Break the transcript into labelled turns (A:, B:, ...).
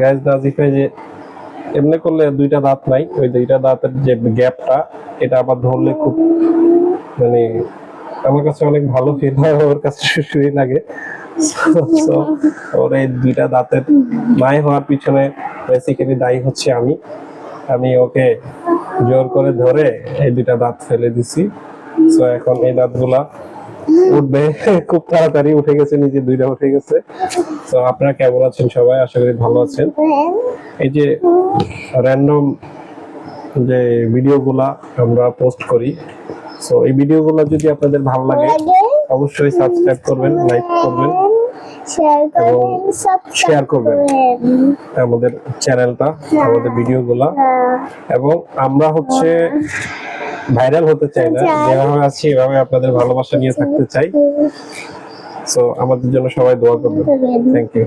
A: Guys নাজিফে যে এমনি করলে দুইটা দাঁত নাই, ওই দুইটা দাঁতের যে গ্যাপটা এটা আবার ধরলে খুব মানে আমার কাছে অনেক ভালো ফিল হয়, ওর কাছে সুসুই লাগে। So, ওর এই দুইটা দাঁতের নাই হওয়ার পিছনে বেসিক্যালি দায়ী হচ্ছে আমি ওকে জোর করে ধরে এই দুইটা দাঁত ফেলে দিছি। সো এখন এই দাঁতগুলা উঠবে, খুব তাড়াতাড়ি উঠে গেছে, নিজে দুইটা উঠে গেছে। তো আপনারা কেমন আছেন সবাই? আশা করি ভালো আছেন। এই যে র্যান্ডম যে ভিডিওগুলা আমরা পোস্ট করি, সো এই ভিডিওগুলো যদি আপনাদের ভালো লাগে অবশ্যই সাবস্ক্রাইব করবেন, লাইক করবেন এবং শেয়ার করবেন আমাদের চ্যানেলটা, আমাদের ভিডিওগুলা। এবং আমরা হচ্ছে ভাইরাল হতে চাই না, যেভাবে আছি এভাবে আপনাদের ভালোবাসা নিয়ে থাকতে চাই। সো আমাদের জন্য সবাই দোয়া করবেন। Thank you.